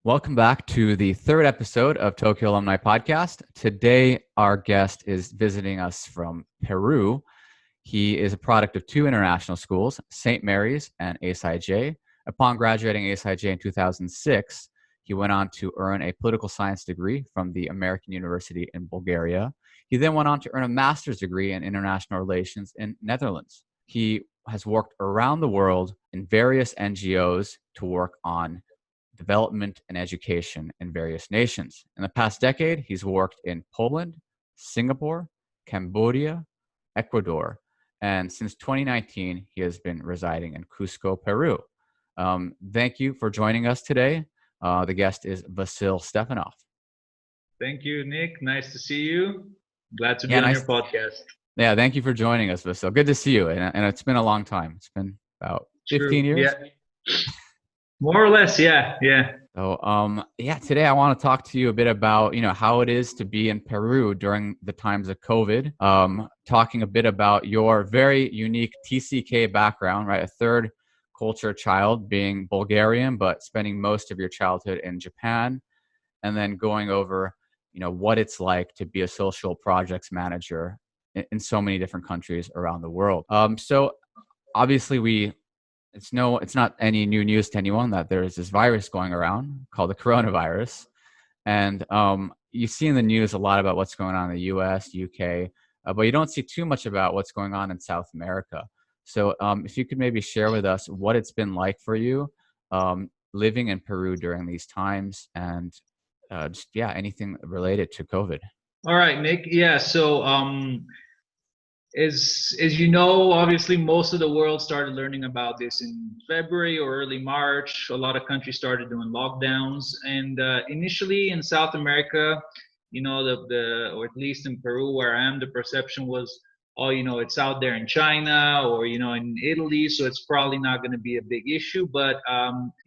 Welcome back to the third episode of Tokyo Alumni Podcast. Today, our guest is visiting us from Peru. He is a product of two international schools, St. Mary's and ASIJ. Upon graduating ASIJ in 2006, he went on to earn a political science degree from the American University in Bulgaria. He then went on to earn a master's degree in international relations in Netherlands. He has worked around the world in various NGOs to work on development and education in various nations. In the past decade, he's worked in Poland, Singapore, Cambodia, Ecuador, and since 2019, he has been residing in Cusco, Peru. Thank you for joining us today. The guest is Vasil Stefanov. Thank you, Nick. Nice to see you. Glad to be on your podcast. Yeah, thank you for joining us, Vasil. Good to see you. And it's been a long time. It's been about 15 years. Yeah. More or less, yeah. So, today I want to talk to you a bit about, how it is to be in Peru during the times of COVID. Talking a bit about your very unique TCK background, right? A third culture child, being Bulgarian, but spending most of your childhood in Japan, and then going over, what it's like to be a social projects manager in so many different countries around the world. So obviously it's not any new news to anyone that there is this virus going around called the coronavirus. And you see in the news a lot about what's going on in the US, UK, but you don't see too much about what's going on in South America. So if you could maybe share with us what it's been like for you living in Peru during these times, and anything related to COVID. All right, Nick. Yeah, so as you know, obviously most of the world started learning about this in February or early March. A lot of countries started doing lockdowns, and initially in South America, or at least in Peru where I am, the perception was, it's out there in China or in Italy, so it's probably not going to be a big issue. But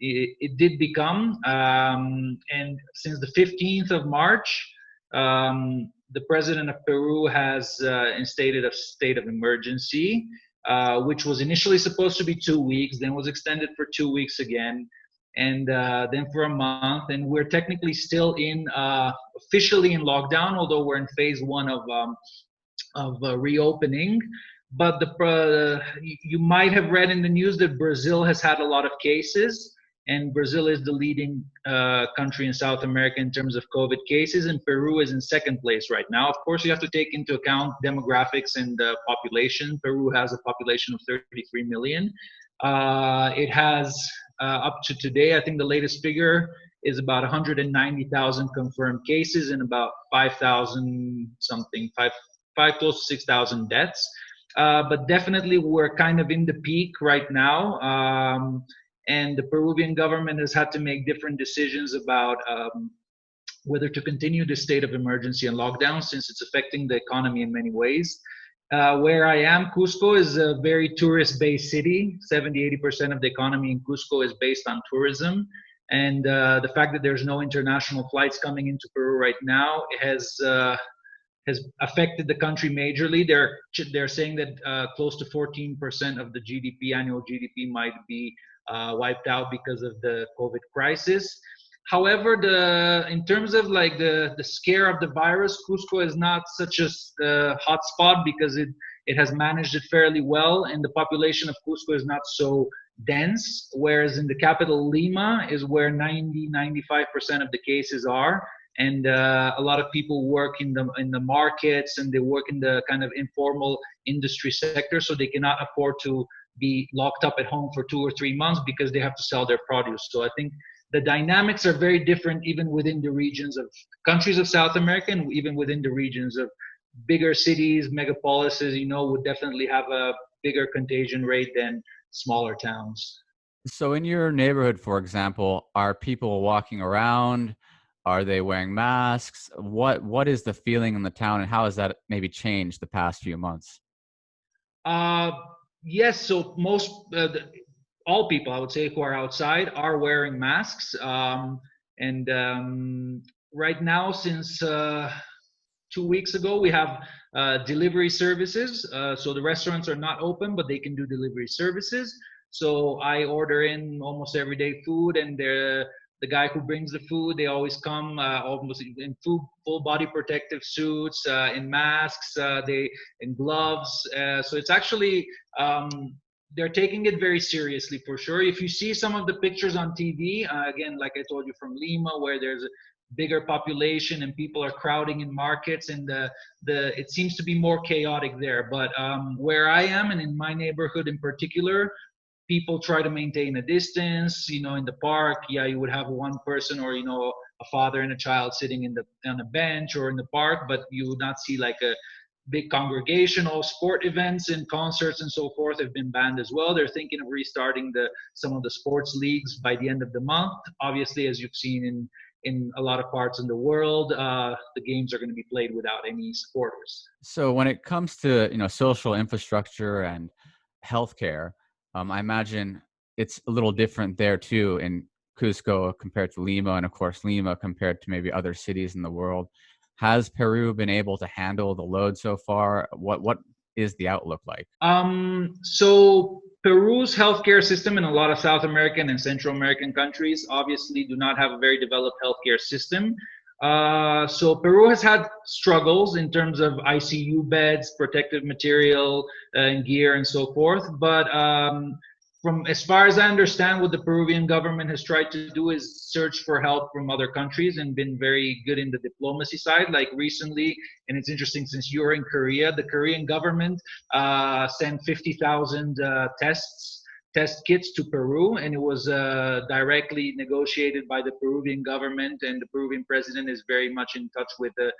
it did become, and since the 15th of March. The president of Peru has instated a state of emergency, which was initially supposed to be 2 weeks, then was extended for 2 weeks again, and then for a month. And we're technically still officially in lockdown, although we're in phase one of reopening. But you might have read in the news that Brazil has had a lot of cases. And Brazil is the leading country in South America in terms of COVID cases, and Peru is in second place right now. Of course, you have to take into account demographics and population. Peru has a population of 33 million. It has, up to today, I think the latest figure is about 190,000 confirmed cases and about 5,000 something, close to 6,000 deaths. But definitely we're kind of in the peak right now. And the Peruvian government has had to make different decisions about whether to continue the state of emergency and lockdown, since it's affecting the economy in many ways. Where I am, Cusco is a very tourist-based city. 70-80% of the economy in Cusco is based on tourism. And the fact that there's no international flights coming into Peru right now has affected the country majorly. They're saying that close to 14% of the GDP, annual GDP, might be wiped out because of the COVID crisis. However, in terms of like the scare of the virus, Cusco is not such a hot spot because it has managed it fairly well, and the population of Cusco is not so dense, whereas in the capital Lima is where 90-95% of the cases are. And a lot of people work in the markets, and they work in the kind of informal industry sector, so they cannot afford to be locked up at home for 2 or 3 months because they have to sell their produce. So I think the dynamics are very different even within the regions of countries of South America, and even within the regions of bigger cities, megapolises, would definitely have a bigger contagion rate than smaller towns. So in your neighborhood, for example, are people walking around? Are they wearing masks? What is the feeling in the town, and how has that maybe changed the past few months? Yes, so all people, I would say, who are outside are wearing masks. And right now, since 2 weeks ago, we have delivery services. So the restaurants are not open, but they can do delivery services. So I order in almost everyday food, and the guy who brings the food. They always come almost in full body protective suits, in masks, they in gloves. So it's actually they're taking it very seriously for sure. If you see some of the pictures on TV, again, like I told you, from Lima, where there's a bigger population and people are crowding in markets, and it seems to be more chaotic there. But where I am, and in my neighborhood in particular, people try to maintain a distance. In the park, you would have one person, or a father and a child sitting on a bench or in the park, but you would not see like a big congregation. All sport events and concerts and so forth have been banned as well. They're thinking of restarting some of the sports leagues by the end of the month. Obviously, as you've seen in a lot of parts in the world, the games are going to be played without any supporters. So when it comes to social infrastructure and healthcare, I imagine it's a little different there too in Cusco compared to Lima, and of course Lima compared to maybe other cities in the world. Has Peru been able to handle the load so far? What is the outlook like? So Peru's healthcare system, in a lot of South American and Central American countries, obviously do not have a very developed healthcare system. So Peru has had struggles in terms of ICU beds, protective material, and gear and so forth. But from as far as I understand, what the Peruvian government has tried to do is search for help from other countries and been very good in the diplomacy side. Like recently, and it's interesting since you're in Korea, the Korean government sent 50,000 test kits to Peru, and it was directly negotiated by the Peruvian government, and the Peruvian president is very much in touch with the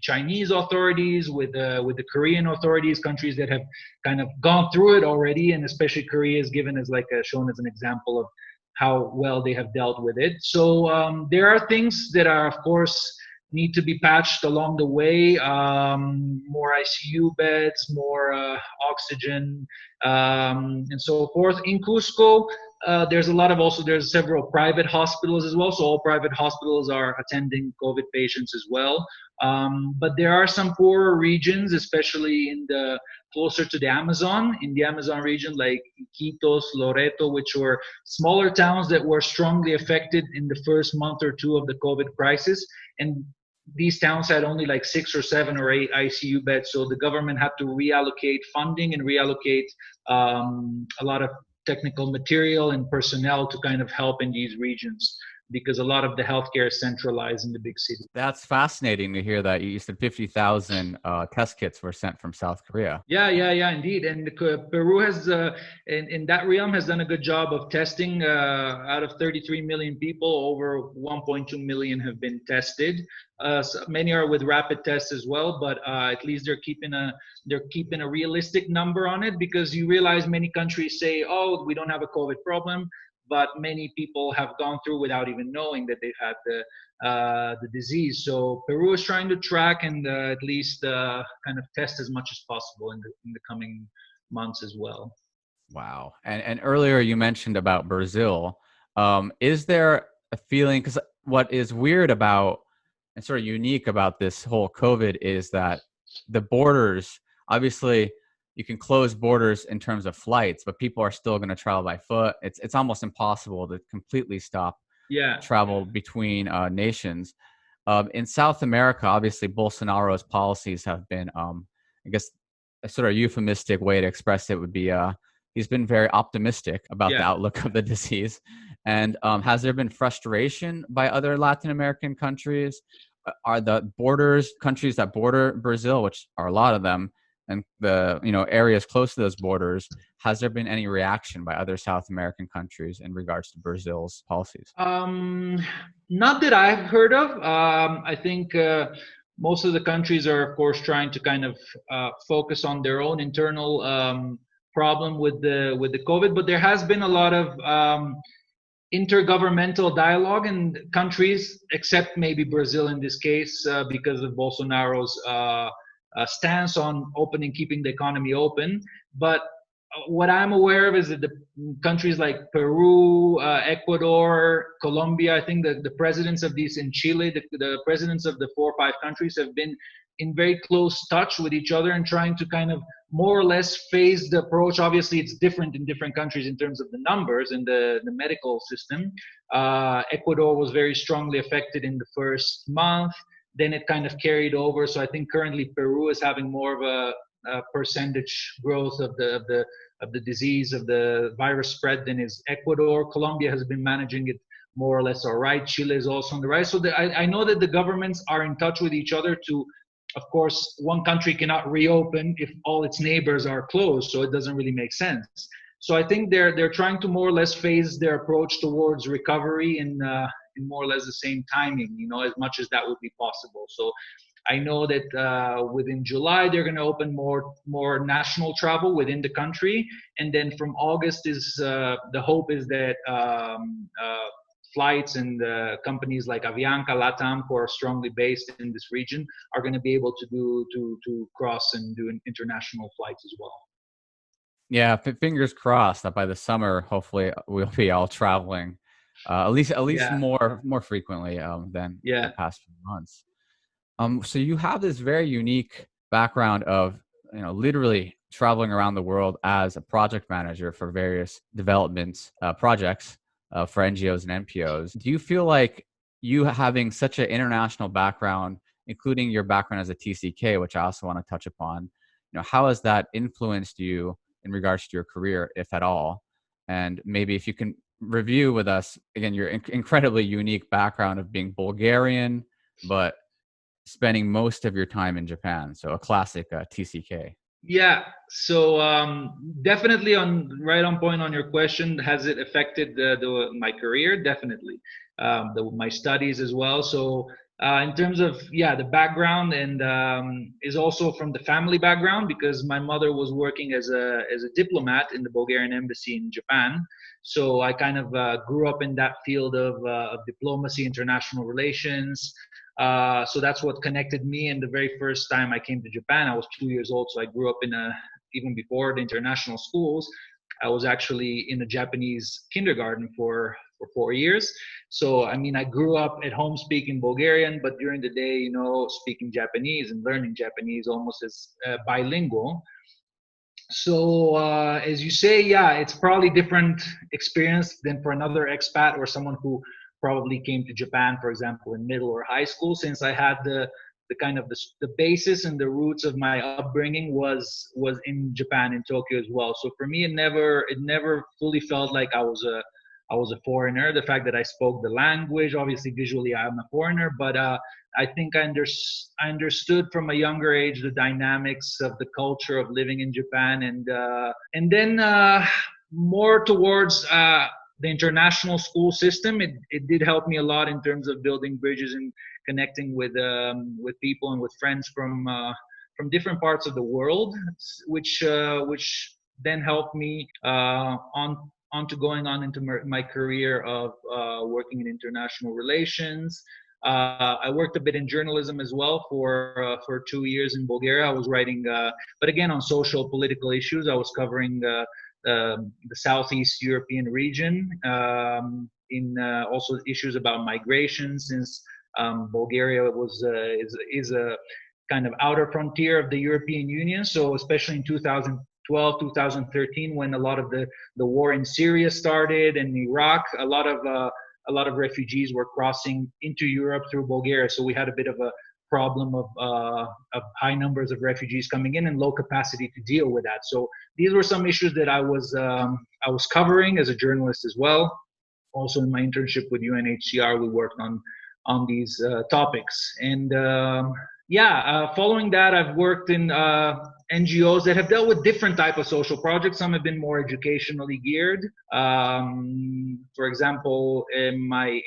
Chinese authorities, with the Korean authorities, countries that have kind of gone through it already, and especially Korea is given as shown as an example of how well they have dealt with it. So there are things that are, of course, need to be patched along the way. More ICU beds, more oxygen, and so forth. In Cusco, there's several private hospitals as well. So all private hospitals are attending COVID patients as well. But there are some poorer regions, especially closer to the Amazon, in the Amazon region, like Iquitos, Loreto, which were smaller towns that were strongly affected in the first month or two of the COVID crisis. And these towns had only like 6 or 7 or 8 ICU beds. So the government had to reallocate funding and reallocate a lot of technical material and personnel to kind of help in these regions, because a lot of the healthcare is centralized in the big city. That's fascinating to hear that. You said 50,000 test kits were sent from South Korea. Yeah, indeed. And Peru has, in that realm, has done a good job of testing. Out of 33 million people, over 1.2 million have been tested. So many are with rapid tests as well, but at least they're keeping a realistic number on it, because you realize many countries say, "Oh, we don't have a COVID problem," but many people have gone through without even knowing that they've had the disease. So Peru is trying to track and at least kind of test as much as possible in the coming months as well. Wow. And earlier you mentioned about Brazil. Is there a feeling, because what is weird about and sort of unique about this whole COVID is that the borders, obviously you can close borders in terms of flights, but people are still going to travel by foot. It's almost impossible to completely stop travel between nations. In South America, obviously Bolsonaro's policies have been, I guess, a sort of euphemistic way to express it would be he's been very optimistic about the outlook of the disease. And has there been frustration by other Latin American countries? Are the countries that border Brazil, which are a lot of them, and the areas close to those borders, has there been any reaction by other South American countries in regards to Brazil's policies? Not that I've heard of. I think most of the countries are, of course, trying to kind of focus on their own internal problem with the COVID, but there has been a lot of intergovernmental dialogue in countries, except maybe Brazil in this case, because of Bolsonaro's stance on keeping the economy open. But what I'm aware of is that the countries like Peru, Ecuador, Colombia, I think that the presidents of these, in Chile, the presidents of the 4 or 5 countries have been in very close touch with each other and trying to kind of more or less phase the approach. Obviously, it's different in different countries in terms of the numbers and the medical system. Ecuador was very strongly affected in the first month. Then it kind of carried over. So I think currently Peru is having more of a percentage growth of the disease, of the virus spread than is Ecuador. Colombia has been managing it more or less all right. Chile is also on the rise. So I know that the governments are in touch with each other to, of course, one country cannot reopen if all its neighbors are closed, so it doesn't really make sense. So I think they're trying to more or less phase their approach towards recovery in more or less the same timing, as much as that would be possible. So I know that within July they're going to open more national travel within the country, and then from August is the hope is that flights and companies like Avianca, LATAM, who are strongly based in this region, are going to be able to cross and do international flights as well. Yeah, fingers crossed that by the summer, hopefully we'll be all traveling, at least more frequently than the past few months. So you have this very unique background of literally traveling around the world as a project manager for various development projects for NGOs and NPOs. Do you feel like you having such an international background, including your background as a TCK, which I also want to touch upon, how has that influenced you in regards to your career, if at all? And maybe if you can review with us, again, your incredibly unique background of being Bulgarian, but spending most of your time in Japan. So a classic TCK. Yeah, so definitely right on point on your question. Has it affected my career? Definitely, my studies as well. So in terms of the background, and is also from the family background, because my mother was working as a diplomat in the Bulgarian embassy in Japan. So I kind of grew up in that field of diplomacy, international relations. So that's what connected me. And the very first time I came to Japan, I was 2 years old. So I grew up even before the international schools, I was actually in a Japanese kindergarten for 4 years. So, I mean, I grew up at home speaking Bulgarian, but during the day, speaking Japanese and learning Japanese almost as bilingual. So, as you say, it's probably different experience than for another expat or someone who probably came to Japan, for example, in middle or high school, since I had the kind of the basis and the roots of my upbringing was in Japan, in Tokyo as well. So for me, it never fully felt like I was a foreigner. The fact that I spoke the language, obviously visually I'm a foreigner, but I think I understood from a younger age the dynamics of the culture of living in Japan, and then more towards the international school system. It did help me a lot in terms of building bridges and connecting with people and with friends from different parts of the world, which then helped me going on into my career of working in international relations. I worked a bit in journalism as well for 2 years in Bulgaria. I was writing, but again on social political issues. I was covering the Southeast European region, in also issues about migration, since Bulgaria is a kind of outer frontier of the European Union. So especially in 2012, 2013, when a lot of the war in Syria started and Iraq, a lot of refugees were crossing into Europe through Bulgaria. So we had a bit of a problem of high numbers of refugees coming in and low capacity to deal with that. So these were some issues that I was covering as a journalist as well. Also in my internship with UNHCR, we worked on these topics. And following that, I've worked in NGOs that have dealt with different type of social projects. Some have been more educationally geared. For example, in my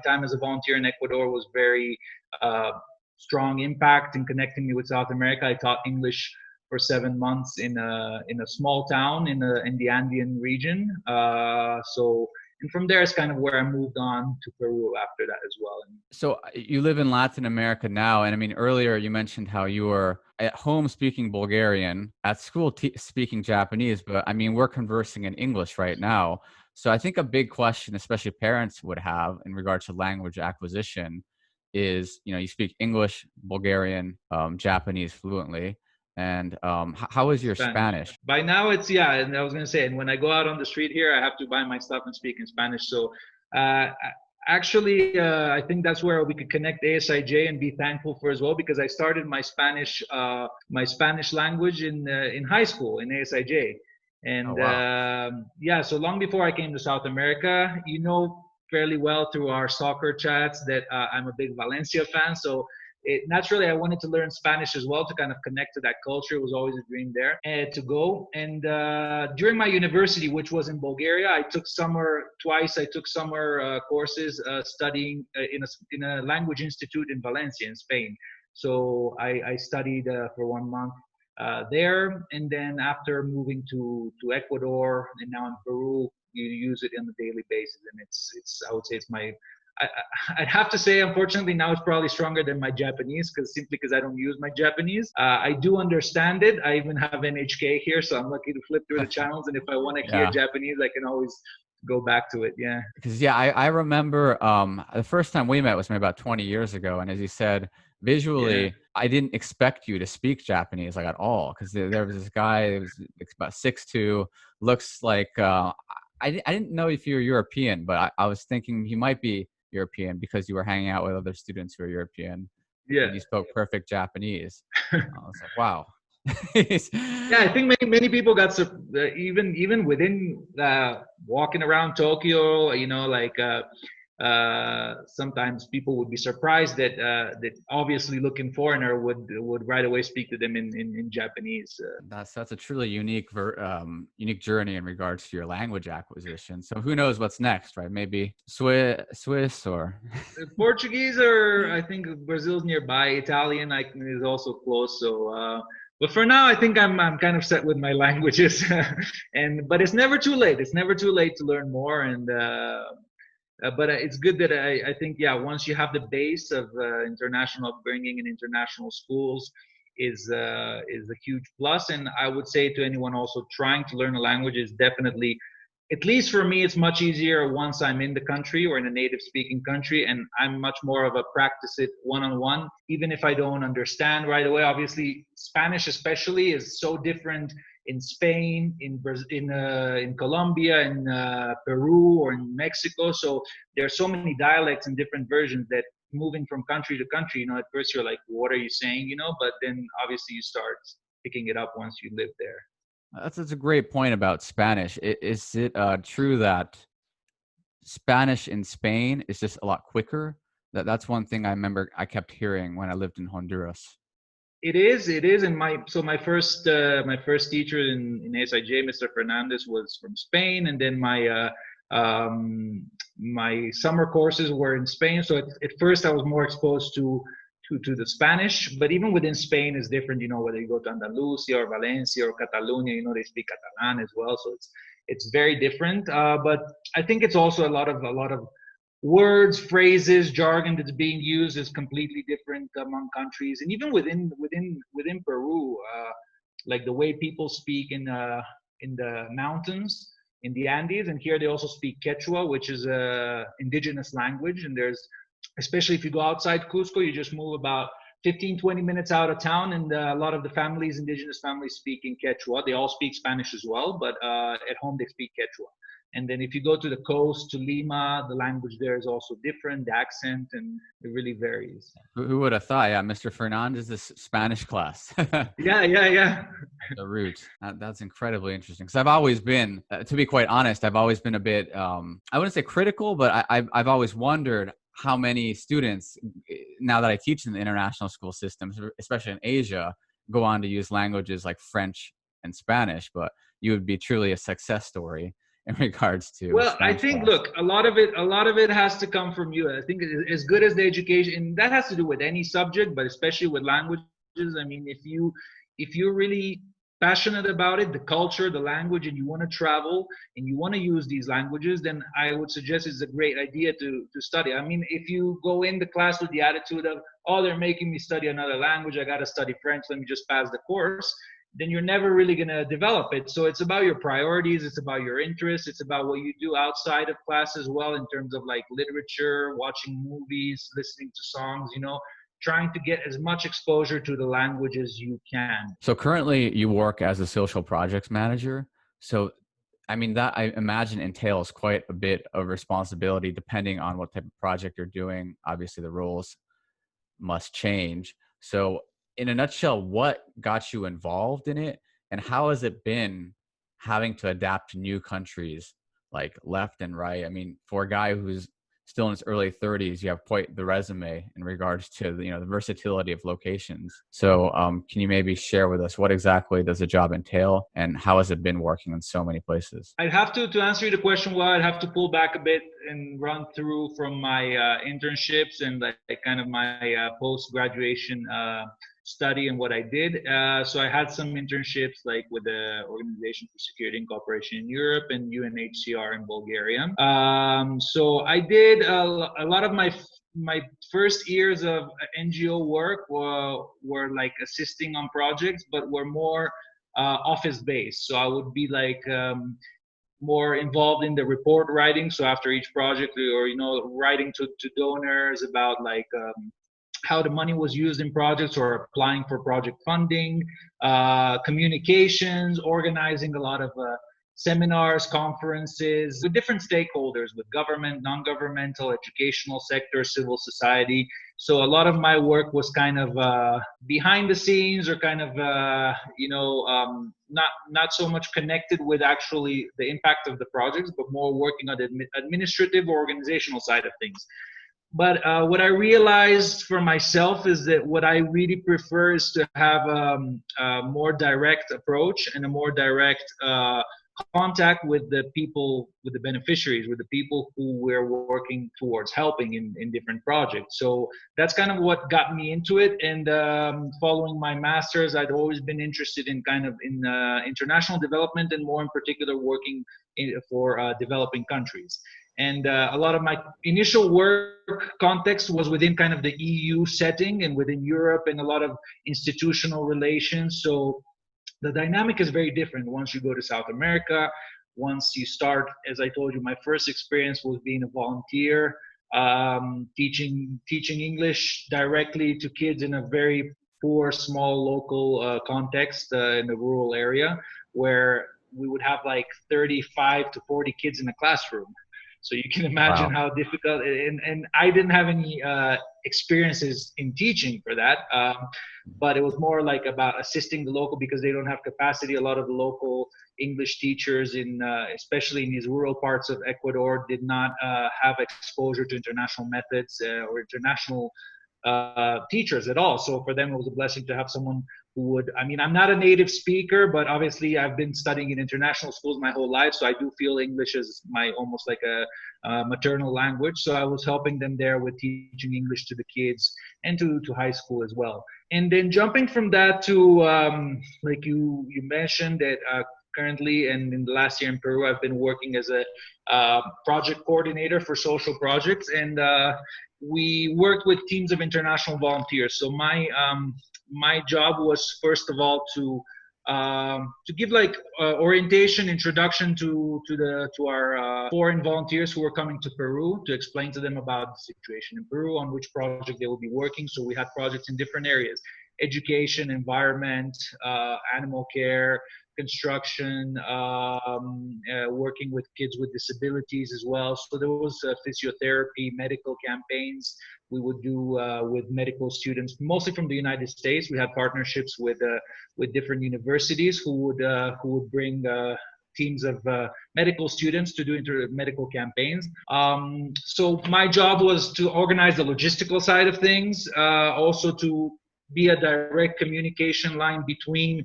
time as a volunteer in Ecuador was very strong impact in connecting me with South America. I taught English for 7 months in a small town in the Andean region. And from there is kind of where I moved on to Peru after that as well. So you live in Latin America now, and I mean earlier you mentioned how you were at home speaking Bulgarian, at school speaking Japanese, but I mean we're conversing in English right now. So I think a big question, especially parents would have in regards to language acquisition, is, you speak English, Bulgarian, Japanese fluently. And how is your Spanish? By now it's, and I was going to say, and when I go out on the street here, I have to buy my stuff and speak in Spanish. So actually, I think that's where we could connect ASIJ and be thankful for as well, because I started my Spanish language in high school in ASIJ. And oh, wow. So long before I came to South America, fairly well through our soccer chats that I'm a big Valencia fan. So naturally, I wanted to learn Spanish as well to kind of connect to that culture. It was always a dream there to go. And during my university, which was in Bulgaria, I took summer courses studying in a language institute in Valencia in Spain. So I studied for 1 month there. And then after moving to Ecuador and now in Peru, you use it on a daily basis. And it's I would say it's I'd have to say, unfortunately, now it's probably stronger than my Japanese because I don't use my Japanese. I do understand it. I even have NHK here, so I'm lucky to flip through the channels. And if I want to hear Japanese, I can always go back to it. Yeah. Because I remember the first time we met was maybe about 20 years ago, and as you said, visually, I didn't expect you to speak Japanese like at all, because there was this guy who was about 6'2", looks like I didn't know if you were European, but I was thinking he might be European because you were hanging out with other students who are European. Yeah. And you spoke perfect Japanese. I was like, wow. I think many people got even within walking around Tokyo, sometimes people would be surprised that obviously looking foreigner would right away speak to them in Japanese. That's a truly unique journey in regards to your language acquisition. So who knows what's next, right? Maybe Swiss or Portuguese, or I think Brazil's nearby. Italian is also close. So but for now, I think I'm kind of set with my languages, but it's never too late. It's never too late to learn more. And but it's good that I think once you have the base of international upbringing and international schools is a huge plus. And I would say to anyone also trying to learn a language is definitely, at least for me, it's much easier once I'm in the country or in a native speaking country, and I'm much more of a practice it one-on-one, even if I don't understand right away. Obviously, Spanish especially is so different in Spain, in Colombia, in Peru, or in Mexico. So there are so many dialects and different versions that moving from country to country, at first you're like, what are you saying, but then obviously you start picking it up once you live there. That's a great point about Spanish. Is it true that Spanish in Spain is just a lot quicker? That's one thing I remember I kept hearing when I lived in Honduras. It is, and my first teacher in ASIJ, Mr. Fernandez, was from Spain, and then my summer courses were in Spain. So at first I was more exposed to the Spanish, but even within Spain is different. Whether you go to Andalusia or Valencia or Catalonia, they speak Catalan as well. So it's very different. But I think it's also a lot of words, phrases, jargon that's being used is completely different among countries, and even within Peru, like the way people speak in the mountains in the Andes, and here they also speak Quechua, which is a indigenous language. And there's, especially if you go outside Cusco, you just move about 15-20 minutes out of town, and a lot of the indigenous families speak in Quechua. They all speak Spanish as well, but at home they speak Quechua. And then if you go to the coast, to Lima, the language there is also different, the accent, and it really varies. Who would have thought? Yeah, Mr. Fernandez's Spanish class. Yeah. The root. That's incredibly interesting. Because I've always been, to be quite honest, I've always been a bit, I wouldn't say critical, but I've always wondered how many students, now that I teach in the international school systems, especially in Asia, go on to use languages like French and Spanish. But you would be truly a success story in regards to I think, look, a lot of it has to come from you. I think as good as the education, that has to do with any subject, but especially with languages. I mean, if you're really passionate about it, the culture, the language, and you want to travel and you want to use these languages, then I would suggest it's a great idea to study. I mean, if you go in the class with the attitude of, oh, they're making me study another language, I got to study French, let me just pass the course, then you're never really going to develop it. So it's about your priorities, it's about your interests, it's about what you do outside of class as well, in terms of like literature, watching movies, listening to songs, trying to get as much exposure to the language as you can. So currently you work as a social projects manager. So, I mean, that I imagine entails quite a bit of responsibility depending on what type of project you're doing. Obviously, the roles must change. So in a nutshell, what got you involved in it, and how has it been having to adapt to new countries like left and right? I mean, for a guy who's still in his early 30s, you have quite the resume in regards to the versatility of locations. So can you maybe share with us what exactly does the job entail, and how has it been working in so many places? I'd have to answer the question, well, I'd have to pull back a bit and run through from my internships and like kind of my post-graduation study and what I did. So I had some internships like with the Organization for Security and Cooperation in Europe and UNHCR in Bulgaria. So I did a lot of my first years of NGO work were like assisting on projects, but were more office based. So I would be like more involved in the report writing. So after each project, or writing to donors about like how the money was used in projects, or applying for project funding, communications, organizing a lot of seminars, conferences with different stakeholders, with government, non-governmental, educational sector, civil society. So a lot of my work was kind of behind the scenes, or kind of not so much connected with actually the impact of the projects, but more working on the administrative or organizational side of things. But what I realized for myself is that what I really prefer is to have a more direct approach and a more direct contact with the people, with the beneficiaries, with the people who we're working towards helping in different projects. So that's kind of what got me into it. And following my master's, I'd always been interested in kind of in international development, and more in particular working for developing countries. And a lot of my initial work context was within kind of the EU setting and within Europe, and a lot of institutional relations. So the dynamic is very different once you go to South America. Once you start, as I told you, my first experience was being a volunteer, teaching English directly to kids in a very poor, small local context in a rural area, where we would have like 35 to 40 kids in a classroom. So you can imagine how difficult, and I didn't have any experiences in teaching for that, but it was more like about assisting the local, because they don't have capacity. A lot of the local English teachers, especially in these rural parts of Ecuador, did not have exposure to international methods or international teachers at all. So for them, it was a blessing to have someone who would, I mean, I'm not a native speaker, but obviously I've been studying in international schools my whole life. So I do feel English is my almost like a maternal language. So I was helping them there with teaching English to the kids and to high school as well. And then jumping from that to, like you mentioned that currently, and in the last year in Peru, I've been working as a project coordinator for social projects. And we worked with teams of international volunteers. So my job was, first of all, to give like orientation, introduction to our foreign volunteers who were coming to Peru, to explain to them about the situation in Peru, on which project they will be working. So we had projects in different areas: education, environment, animal care, construction, working with kids with disabilities as well. So there was physiotherapy, medical campaigns we would do with medical students, mostly from the United States. We had partnerships with different universities who would bring teams of medical students to do medical campaigns. So my job was to organize the logistical side of things, also to be a direct communication line between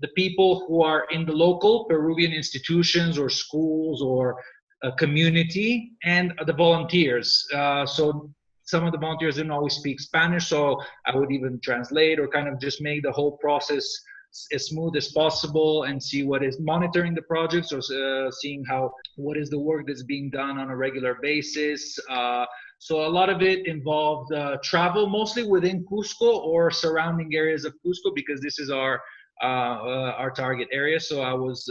the people who are in the local Peruvian institutions or schools or a community, and the volunteers. So some of the volunteers didn't always speak Spanish, so I would even translate or kind of just make the whole process as smooth as possible, and see what is monitoring the projects, or seeing what is the work that's being done on a regular basis. So a lot of it involved travel, mostly within Cusco or surrounding areas of Cusco, because this is our our target area. So I was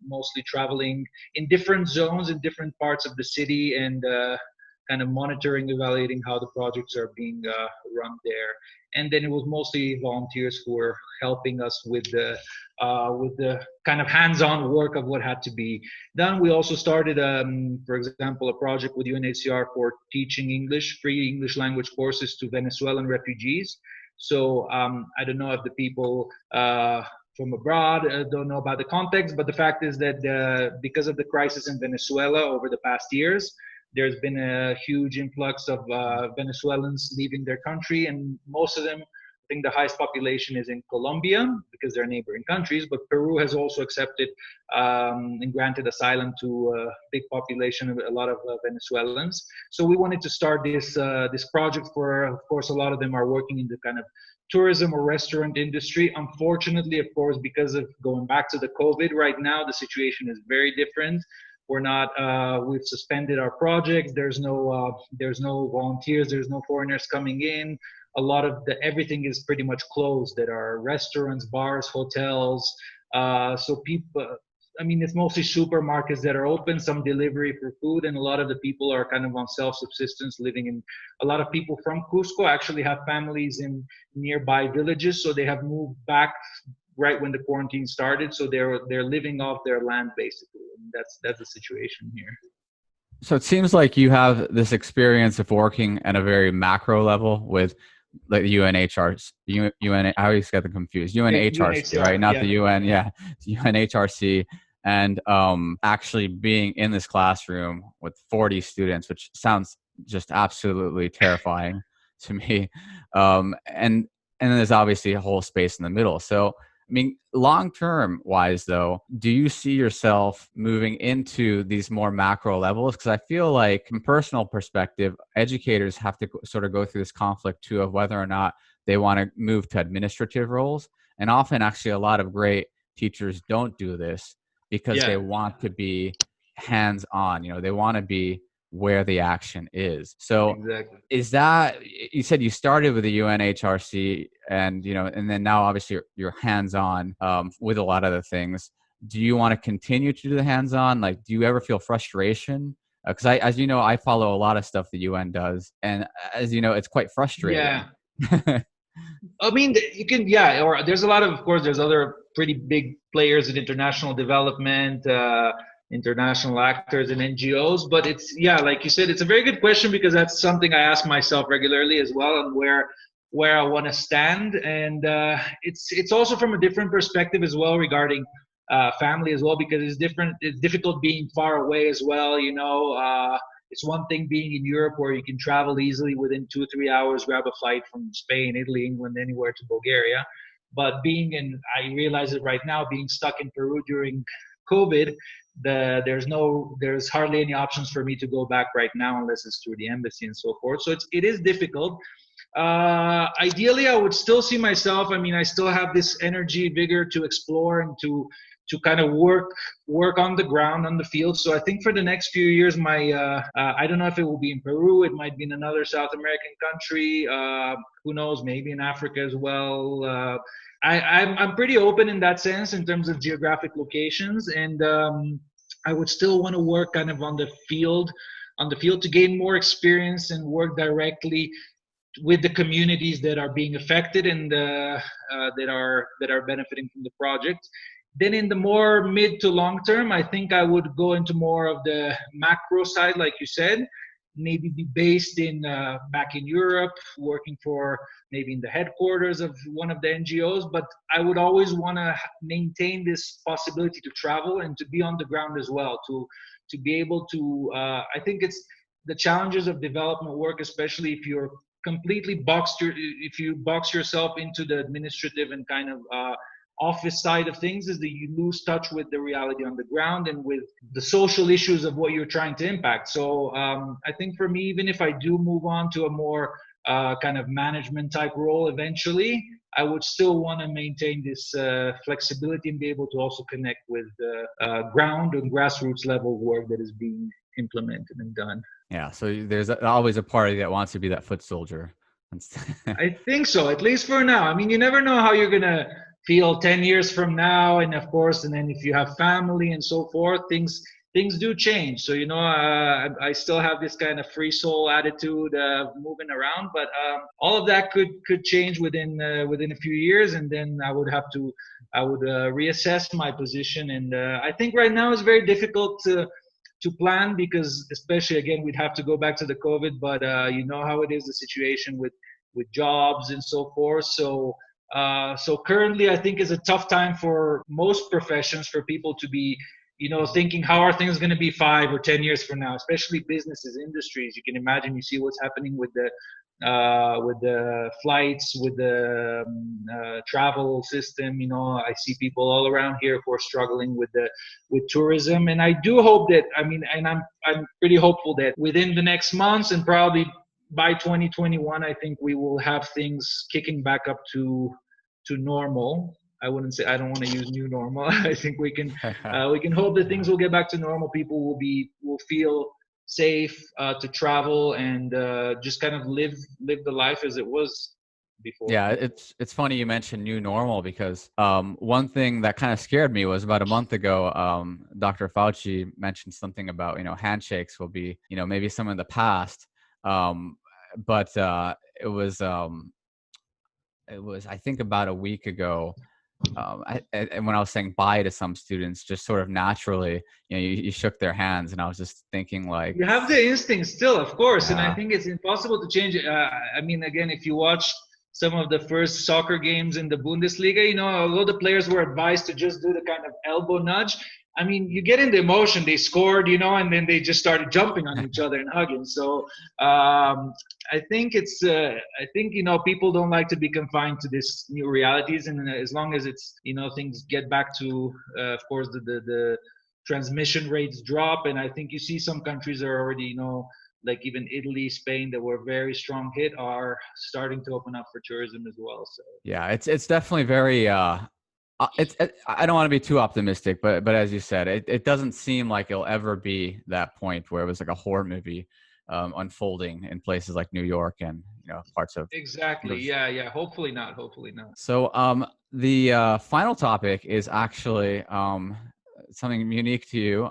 mostly traveling in different zones in different parts of the city and kind of monitoring, evaluating how the projects are being run there. And then it was mostly volunteers who were helping us with the kind of hands-on work of what had to be done. We also started, for example, a project with UNHCR for teaching English, free English language courses to Venezuelan refugees. So I don't know if the people from abroad don't know about the context, but the fact is that because of the crisis in Venezuela over the past years, there's been a huge influx of Venezuelans leaving their country, and most of them, I think the highest population is in Colombia because they're neighboring countries, but Peru has also accepted and granted asylum to a big population of a lot of Venezuelans. So we wanted to start this project for, of course, a lot of them are working in the kind of tourism or restaurant industry. Unfortunately, of course, because of going back to the COVID right now, the situation is very different. We're not, we've suspended our project. There's no volunteers. There's no foreigners coming in. A lot of everything is pretty much closed. There are restaurants, bars, hotels. So people, I mean, it's mostly supermarkets that are open, some delivery for food. And a lot of the people are kind of on self-subsistence, living in, a lot of people from Cusco actually have families in nearby villages. So they have moved back right when the quarantine started, so they're living off their land basically, and that's the situation here. So it seems like you have this experience of working at a very macro level with like the UNHRC, I always get them confused. UNHRC, right? Not the UN, UNHRC, and actually being in this classroom with 40 students, which sounds just absolutely terrifying to me. And then there's obviously a whole space in the middle. So I mean, long-term wise, though, do you see yourself moving into these more macro levels? Because I feel like, from a personal perspective, educators have to sort of go through this conflict, too, of whether or not they want to move to administrative roles. And often, actually, a lot of great teachers don't do this because they want to be hands-on. You know, they want to be where the action is. So is that, you said you started with the UNHRC and, you know, and then now obviously you're hands-on with a lot of the things. Do you want to continue to do the hands-on? Like, do you ever feel frustration? Because as you know, I follow a lot of stuff the UN does. And as you know, it's quite frustrating. Yeah. I mean, you can, or there's a lot of course, there's other pretty big players in international development, international actors and NGOs, but it's, like you said, it's a very good question because that's something I ask myself regularly as well, and where I want to stand. And it's also from a different perspective as well regarding family as well, because it's difficult being far away as well, you know. It's one thing being in Europe where you can travel easily within 2-3 hours, grab a flight from Spain, Italy, England, anywhere to Bulgaria. But I realize it right now, being stuck in Peru during COVID, there's hardly any options for me to go back right now unless it's through the embassy and so forth. So it is difficult. Ideally, I would still see myself. I mean, I still have this energy, vigor to explore and to kind of work on the ground, on the field. So I think for the next few years, I don't know if it will be in Peru. It might be in another South American country. Who knows? Maybe in Africa as well. I'm pretty open in that sense in terms of geographic locations, and I would still want to work kind of on the field to gain more experience and work directly with the communities that are being affected and that are benefiting from the project. Then in the more mid to long term, I think I would go into more of the macro side, like you said, maybe be based in back in Europe, working for maybe in the headquarters of one of the NGOs. But I would always want to maintain this possibility to travel and to be on the ground as well, to be able to, I think it's the challenges of development work, especially if you're completely if you box yourself into the administrative and kind of office side of things, is that you lose touch with the reality on the ground and with the social issues of what you're trying to impact. So I think for me, even if I do move on to a more kind of management type role eventually, I would still want to maintain this flexibility and be able to also connect with ground and grassroots level work that is being implemented and done. Yeah, so there's always a party that wants to be that foot soldier. I think so, at least for now. I mean, you never know how you're going to feel 10 years from now, and of course, and then if you have family and so forth, things do change. So I still have this kind of free soul attitude, moving around, but all of that could change within a few years, and then I would reassess my position. And I think right now it's very difficult to plan, because especially again we'd have to go back to the COVID, but you know how it is, the situation with jobs and so forth. So currently I think is a tough time for most professions, for people to be thinking how are things going to be 5 or 10 years from now, especially businesses, industries. You can imagine, you see what's happening with the flights, with the travel system. I see people all around here who are struggling with tourism, and I do hope that, and I'm pretty hopeful that within the next months, and probably by 2021, I think we will have things kicking back up to normal. I don't want to use new normal. I think we can hope that things will get back to normal. People will feel safe to travel, and just kind of live the life as it was before. Yeah, it's funny you mentioned new normal, because one thing that kind of scared me was about a month ago, Dr. Fauci mentioned something about handshakes will be maybe some in the past, but it was I think about a week ago. And when I was saying bye to some students, just sort of naturally, you shook their hands, and I was just thinking, like, you have the instinct still, of course. Yeah. And I think it's impossible to change it. Again, if you watch some of the first soccer games in the Bundesliga, although the players were advised to just do the kind of elbow nudge, you get into emotion. They scored, and then they just started jumping on each other and hugging. So I think people don't like to be confined to this new realities. And as long as it's, things get back to, of course, the transmission rates drop. And I think you see some countries are already, like even Italy, Spain, that were very strong hit, are starting to open up for tourism as well. So yeah, it's definitely very, I don't want to be too optimistic, but as you said, it doesn't seem like it'll ever be that point where it was like a horror movie unfolding in places like New York and parts of. Exactly. Yeah. Hopefully not. So the final topic is actually something unique to you.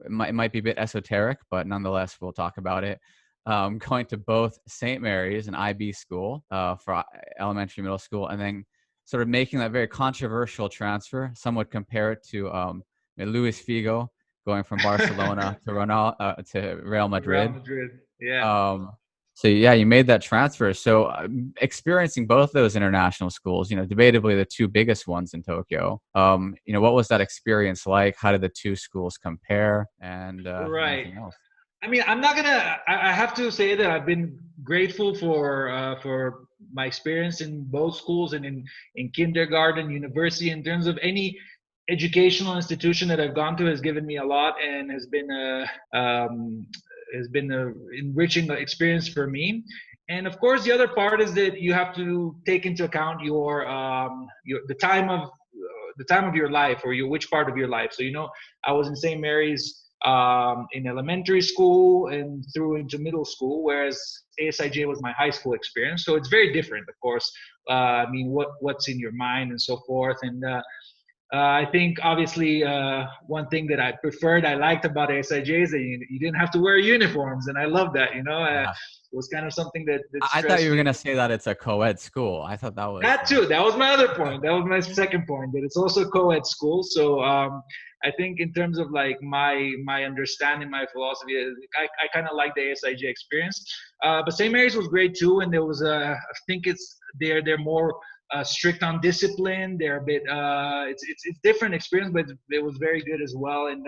It might be a bit esoteric, but nonetheless, we'll talk about it. Going to both St. Mary's and IB school for elementary, middle school, and then sort of making that very controversial transfer. Some would compare it to Luis Figo going from Barcelona to Real Madrid. Yeah. So yeah, you made that transfer. So experiencing both those international schools, debatably the two biggest ones in Tokyo. What was that experience like? How did the two schools compare? And right. Anything else? I have to say that I've been grateful for my experience in both schools, and in kindergarten, university. In terms of any educational institution that I've gone to, has given me a lot, and has been a enriching experience for me. And of course, the other part is that you have to take into account the time of your life, or which part of your life. So I was in St. Mary's in elementary school and through into middle school, whereas ASIJ was my high school experience. So it's very different, of course. What's in your mind and so forth. And I think obviously one thing that I liked about ASIJ is that you didn't have to wear uniforms, and I love that. Yeah. It was kind of something that I thought you were going to say that it's a co-ed school. I thought that was that too. That was my other point. That was my second point, that it's also co-ed school. So I think in terms of like my understanding, my philosophy, I kind of like the ASIJ experience. But St. Mary's was great too, and there was I think they're more strict on discipline. They're a bit it's different experience, but it was very good as well. And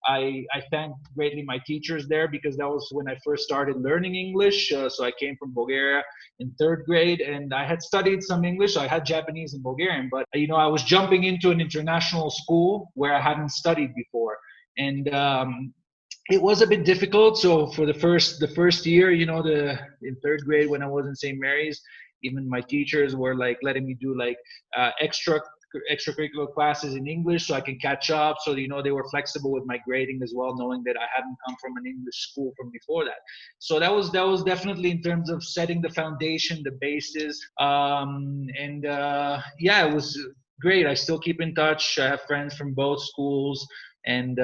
I thank greatly my teachers there, because that was when I first started learning English. So I came from Bulgaria in 3rd grade, and I had studied some English. So I had Japanese and Bulgarian, but I was jumping into an international school where I hadn't studied before, and it was a bit difficult. So for the first year, in 3rd grade when I was in St. Mary's, even my teachers were like letting me do like extracurricular classes in English so I can catch up. So they were flexible with my grading as well, knowing that I hadn't come from an English school from before that. So that was definitely in terms of setting the foundation, the basis. It was great. I still keep in touch. I have friends from both schools. And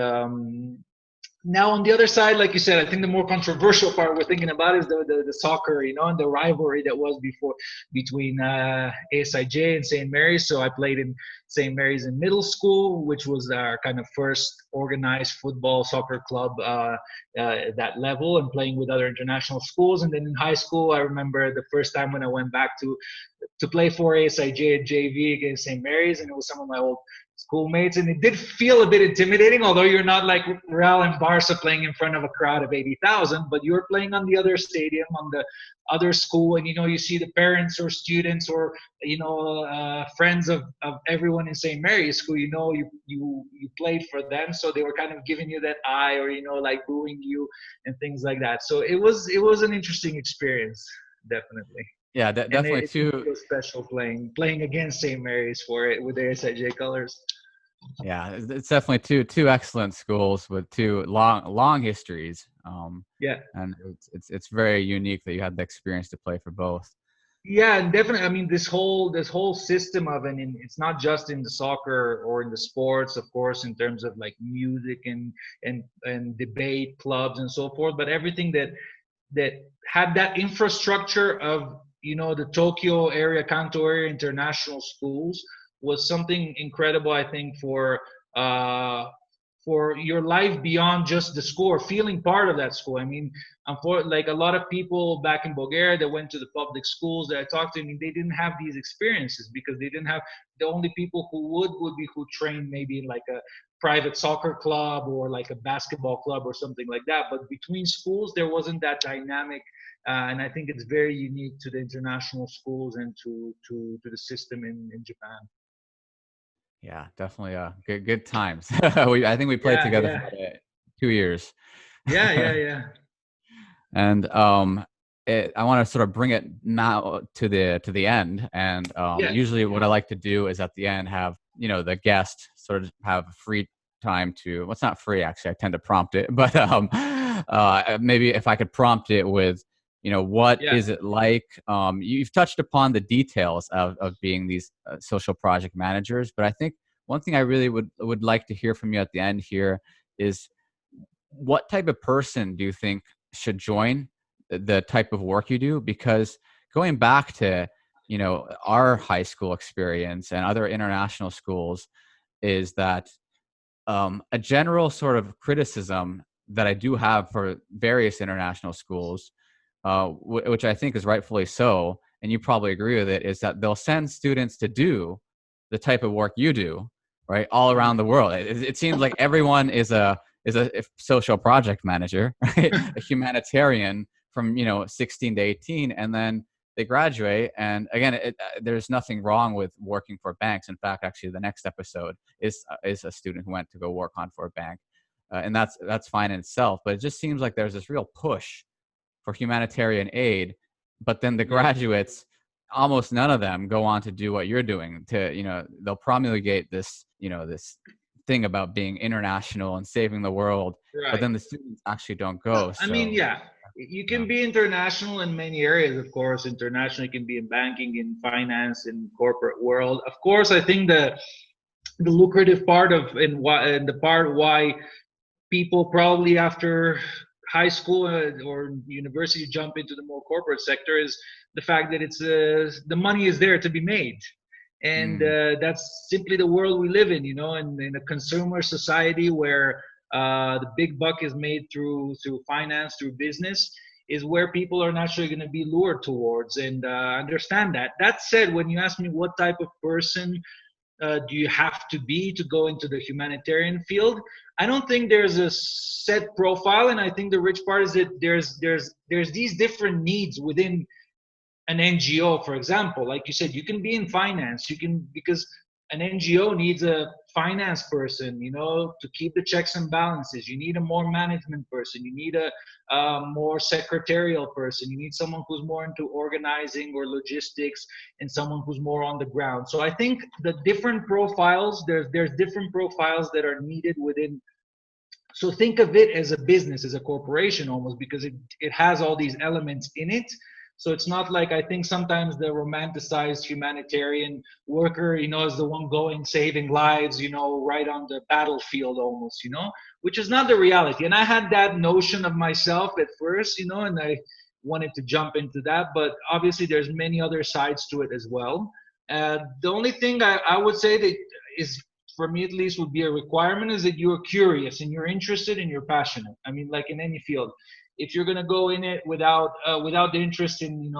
now on the other side, like you said, I think the more controversial part we're thinking about is the soccer, and the rivalry that was before between ASIJ and St. Mary's. So I played in St. Mary's in middle school, which was our kind of first organized football soccer club at that level, and playing with other international schools. And then in high school, I remember the first time when I went back to play for ASIJ at JV against St. Mary's, and it was some of my old schoolmates, and it did feel a bit intimidating, although you're not like Real and Barca playing in front of a crowd of 80,000, but you're playing on the other stadium, on the other school, and you see the parents or students or friends of everyone in St. Mary's who you played for them, so they were kind of giving you that eye, or like booing you and things like that. So it was an interesting experience, definitely. Yeah, definitely too. It feels special playing against St. Mary's for it with the ASIJ colors. Yeah, it's definitely two excellent schools with two long histories. Yeah, and it's very unique that you had the experience to play for both. Yeah, and definitely. I mean, this whole system of, and it's not just in the soccer or in the sports, of course, in terms of like music and debate clubs and so forth, but everything that had that infrastructure of the Tokyo area, Kanto area international schools was something incredible, I think, for your life beyond just the school, or feeling part of that school. I mean, for like a lot of people back in Bulgaria that went to the public schools that I talked to, I mean, they didn't have these experiences because they didn't have, the only people who would be who trained maybe in like a private soccer club or like a basketball club or something like that. But between schools, there wasn't that dynamic. And I think it's very unique to the international schools and to the system in Japan. Yeah, definitely. Good times. I think we played together for about 2 years. Yeah. And I want to sort of bring it now to the end. And usually what I like to do is at the end have the guest sort of have free time to. Well, it's not free actually. I tend to prompt it, but maybe if I could prompt it with. What is it like? You've touched upon the details of being these social project managers, but I think one thing I really would like to hear from you at the end here is what type of person do you think should join the type of work you do? Because going back to, our high school experience and other international schools is that a general sort of criticism that I do have for various international schools, which I think is rightfully so, and you probably agree with it, is that they'll send students to do the type of work you do, right, all around the world. It seems like everyone is a social project manager, right? A humanitarian from 16 to 18, and then they graduate. And again, there's nothing wrong with working for banks. In fact, actually, the next episode is a student who went to go work for a bank, and that's fine in itself. But it just seems like there's this real push for humanitarian aid, but then the graduates, almost none of them go on to do what you're doing. They'll promulgate this, this thing about being international and saving the world, but then the students actually don't go. I mean, you can be international in many areas, of course. International, you can be in banking, in finance, in corporate world. Of course, I think the lucrative part of and the part why people probably after high school or university jump into the more corporate sector is the fact that it's the money is there to be made, and that's simply the world we live in, and in a consumer society where the big buck is made through finance, through business, is where people are naturally going to be lured towards, and understand that. That said, when you ask me what type of person do you have to be to go into the humanitarian field, I don't think there's a set profile, and I think the rich part is that there's these different needs within an NGO. For example, like you said, you can be in finance, because an NGO needs a finance person, to keep the checks and balances. You need a more management person. You need a more secretarial person. You need someone who's more into organizing or logistics, and someone who's more on the ground. So I think the different profiles, there's different profiles that are needed within. So think of it as a business, as a corporation almost, because it has all these elements in it. So it's not like, I think sometimes the romanticized humanitarian worker, is the one going, saving lives, right on the battlefield almost, which is not the reality. And I had that notion of myself at first, and I wanted to jump into that, but obviously there's many other sides to it as well. The only thing I would say that is, for me at least, would be a requirement is that you're curious and you're interested and you're passionate. I mean, like in any field, if you're gonna go in it without the interest in,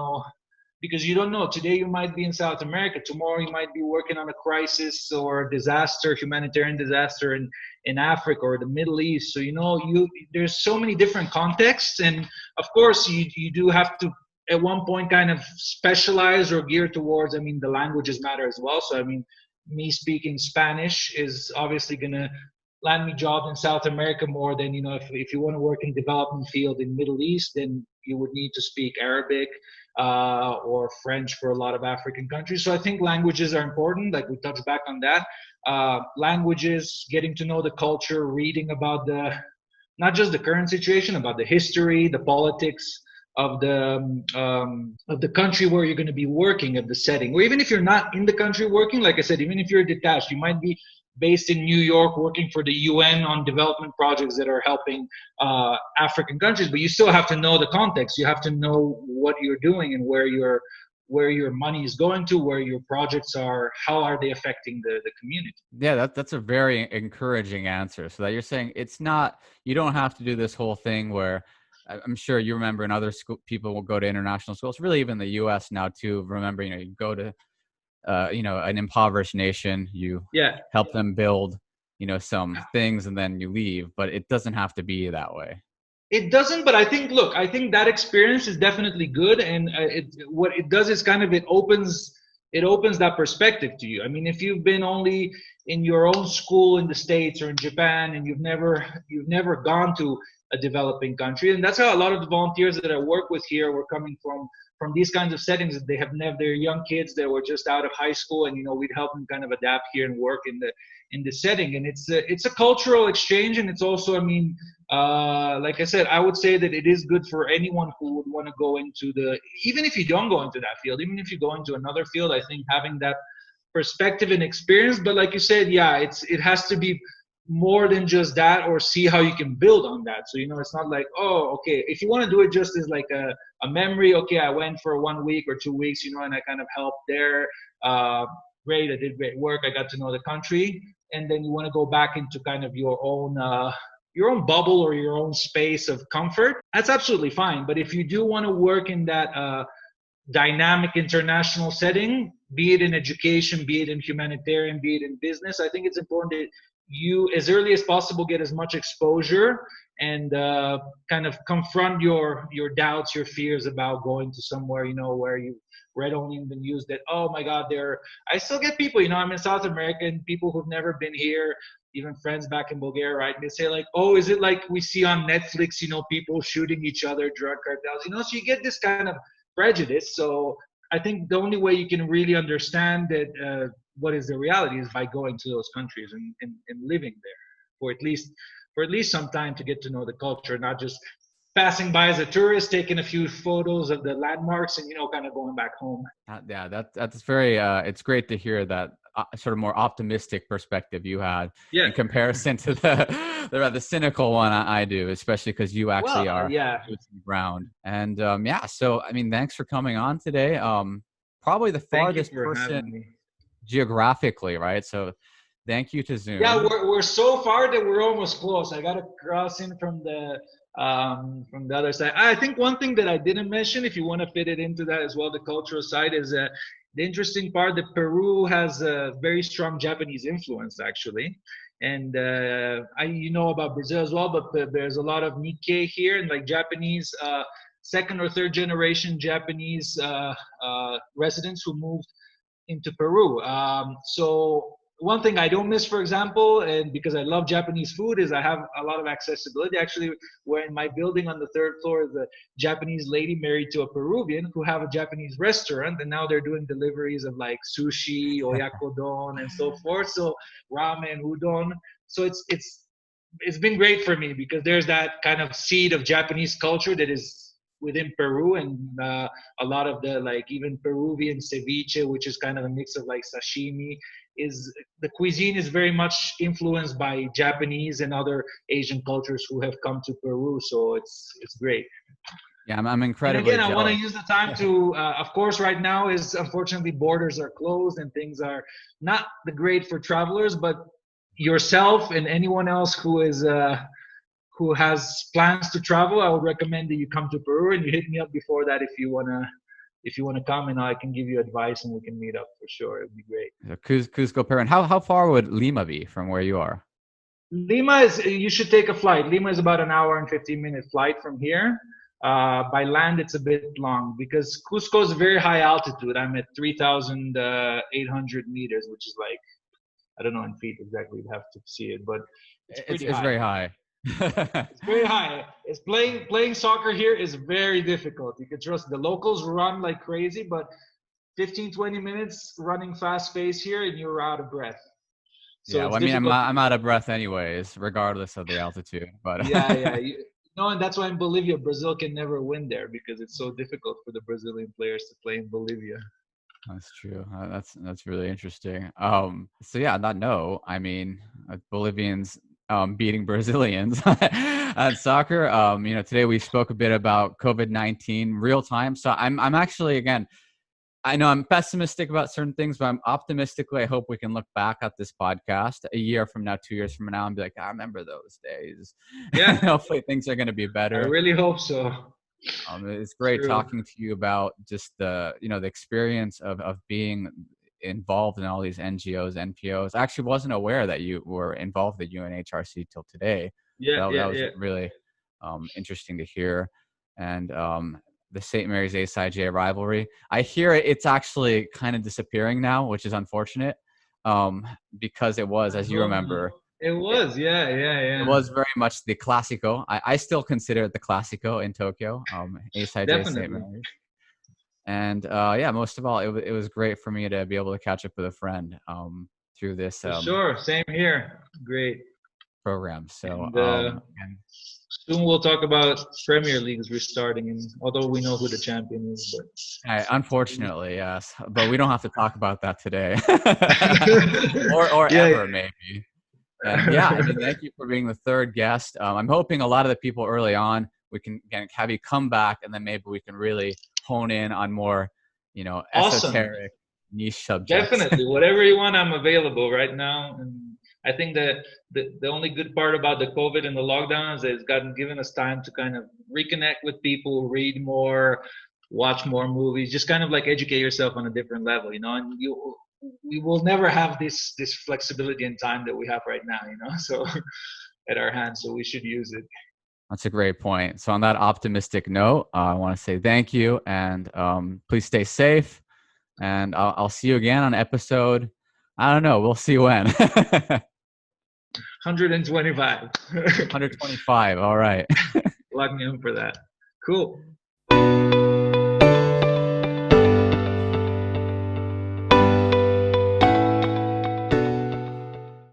because you don't know, today you might be in South America, tomorrow you might be working on a crisis or disaster, humanitarian disaster in Africa or the Middle East. So there's so many different contexts, and of course you do have to at one point kind of specialize or gear towards. I mean, the languages matter as well. So I mean, me speaking Spanish is obviously gonna land me jobs in South America more than, if you want to work in development field in Middle East, then you would need to speak Arabic or French for a lot of African countries. So I think languages are important. Like we touched back on that. Languages, getting to know the culture, reading about not just the current situation, about the history, the politics of the country where you're going to be working, of the setting. Or even if you're not in the country working, like I said, even if you're detached, you might be based in New York working for the UN on development projects that are helping African countries, but you still have to know the context. You have to know what you're doing and where your money is going to, where your projects are, how are they affecting the community. Yeah, that's a very encouraging answer. So that you're saying it's not, you don't have to do this whole thing where, I'm sure you remember in other school, people will go to international schools, really even the US now too. Remember, you go to an impoverished nation, you help them build, some things, and then you leave. But it doesn't have to be that way. It doesn't, but I think that experience is definitely good, and what it does is kind of it opens that perspective to you. I mean, if you've been only in your own school in the States or in Japan, and you've never gone to a developing country, and that's how a lot of the volunteers that I work with here were coming from these kinds of settings. That they have never, they're young kids that were just out of high school, and we'd help them kind of adapt here and work in the setting. And it's a cultural exchange, and it's also, I mean, like I said, I would say that it is good for anyone who would want to go into even if you don't go into that field, even if you go into another field, I think having that perspective and experience. But like you said, it has to be more than just that, or see how you can build on that. So it's not like, oh, okay, if you want to do it just as like a memory, okay, I went for 1 week or 2 weeks, and I kind of helped there, great, I did great work, I got to know the country, and then you want to go back into kind of your own bubble or your own space of comfort, that's absolutely fine. But if you do want to work in that dynamic international setting, be it in education, be it in humanitarian, be it in business, I think it's important that you, as early as possible, get as much exposure and kind of confront your doubts, your fears about going to somewhere, where you read only in the news that, oh my God, I still get people, I'm in South America, and people who've never been here, even friends back in Bulgaria, right? They say like, oh, is it like we see on Netflix, people shooting each other, drug cartels, so you get this kind of prejudice. So I think the only way you can really understand that what is the reality is by going to those countries and living there for at least some time, to get to know the culture, not just passing by as a tourist, taking a few photos of the landmarks and kind of going back home. That's very it's great to hear that sort of more optimistic perspective you had in comparison to the cynical one I do, especially because you actually are ground. And so I mean, thanks for coming on today. Probably the farthest person geographically, right? So thank you to Zoom. Yeah, we're so far that we're almost close. I gotta cross in from the other side. I think one thing that I didn't mention, if you want to fit it into that as well, the cultural side, is the interesting part that Peru has a very strong Japanese influence, actually. And about Brazil as well, but there's a lot of Nikkei here, and like Japanese second or third generation Japanese residents who moved into Peru. So one thing I don't miss, for example, and because I love Japanese food, is I have a lot of accessibility. Actually, where in my building on the third floor is a Japanese lady married to a Peruvian who have a Japanese restaurant, and now they're doing deliveries of like sushi, oyakodon, and so forth. So ramen, udon. So it's been great for me, because there's that kind of seed of Japanese culture that is within Peru, and a lot of the like even Peruvian ceviche, which is kind of a mix of like sashimi, is the cuisine is very much influenced by Japanese and other Asian cultures who have come to Peru. So it's great. Yeah, I'm incredibly And again, jealous. I want to use the time to, of course, right now is unfortunately borders are closed and things are not the great for travelers, but yourself and anyone else who is who has plans to travel, I would recommend that you come to Peru, and you hit me up before that if you wanna come, and I can give you advice and we can meet up for sure. It'd be great. So Cusco, Peru. And how far would Lima be from where you are? Lima you should take a flight. Lima is about an hour and 15-minute flight from here. By land, it's a bit long because Cusco is very high altitude. I'm at 3,800 meters, which is like, I don't know in feet exactly. You'd have to see it, but it's very high. It's very high. It's playing soccer here is very difficult. You can trust the locals run like crazy, but 15-20 minutes running fast pace here and you're out of breath. So yeah, well, I mean, I'm out of breath anyways, regardless of the altitude. But yeah. And that's why in Bolivia, Brazil can never win there because it's so difficult for the Brazilian players to play in Bolivia. That's true. That's really interesting. So yeah, on that note, I mean, Bolivians beating Brazilians at soccer. Today we spoke a bit about COVID-19 real time. So I'm actually, again, I know I'm pessimistic about certain things, but I'm optimistically, I hope we can look back at this podcast a year from now, 2 years from now, and be like, I remember those days. Yeah. Hopefully things are going to be better. I really hope so. It's great talking to you about just the experience of being involved in all these NGOs, NPOs. I actually wasn't aware that you were involved with UNHRC till today. That was really interesting to hear. And the St. Mary's ASIJ rivalry, I hear it's actually kind of disappearing now, which is unfortunate because it was, as you remember. It was, yeah. It was very much the Clásico. I still consider it the Clásico in Tokyo, ASIJ St. Mary's. And most of all, it was great for me to be able to catch up with a friend through this. Sure, same here. Great program. So soon we'll talk about Premier Leagues restarting, and although we know who the champion is, but unfortunately, yes, but we don't have to talk about that today, or ever maybe. And I mean, thank you for being the third guest. I'm hoping a lot of the people early on we can have you come back, and then maybe we can really hone in on more, esoteric niche subjects. Definitely, whatever you want, I'm available right now. And I think that the only good part about the COVID and the lockdown is that it's given us time to kind of reconnect with people, read more, watch more movies, just kind of like educate yourself on a different level, and we will never have this flexibility and time that we have right now, so at our hands, so we should use it. That's a great point. So on that optimistic note, I want to say thank you, and please stay safe, and I'll see you again on episode, I don't know, we'll see when. 125. 125, all right. Lock me in for that. Cool.